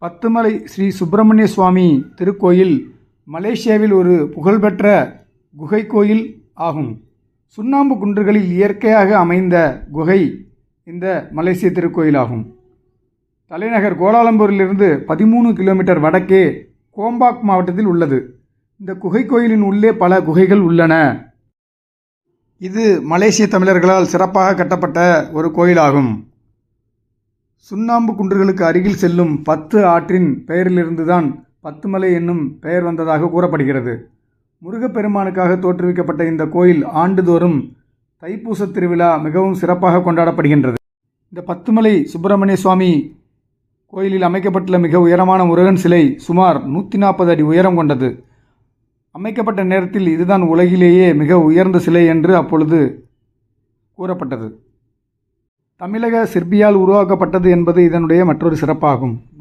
பத்துமலை ஸ்ரீ சுப்பிரமணிய சுவாமி திருக்கோயில் மலேசியாவில் ஒரு புகழ்பெற்ற குகை கோயில் ஆகும். சுண்ணாம்பு குன்றுகளில் இயற்கையாக அமைந்த குகை இந்த மலேசிய திருக்கோயிலாகும். தலைநகர் கோலாலம்பூரிலிருந்து 13 கிலோமீட்டர் வடக்கே கோம்பாக் மாவட்டத்தில் உள்ளது. இந்த குகை கோயிலின் உள்ளே பல குகைகள் உள்ளன. இது மலேசிய தமிழர்களால் சிறப்பாக கட்டப்பட்ட ஒரு கோயிலாகும். சுண்ணாம்பு குன்றுகளுக்கு அருகில் செல்லும் 10 ஆற்றின் பெயரிலிருந்துதான் பத்துமலை என்னும் பெயர் வந்ததாக கூறப்படுகிறது. முருகப்பெருமானுக்காக தோற்றுவிக்கப்பட்ட இந்த கோயில் ஆண்டுதோறும் தைப்பூச திருவிழா மிகவும் சிறப்பாக கொண்டாடப்படுகின்றது. இந்த பத்துமலை சுப்பிரமணிய சுவாமி கோயிலில் அமைக்கப்பட்டுள்ள மிக உயரமான முருகன் சிலை சுமார் 140 அடி உயரம் கொண்டது. அமைக்கப்பட்ட நேரத்தில் இதுதான் உலகிலேயே மிக உயர்ந்த சிலை என்று அப்பொழுது கூறப்பட்டது. தமிழக சிற்பியால் உருவாக்கப்பட்டது என்பது இதனுடைய மற்றொரு சிறப்பாகும்.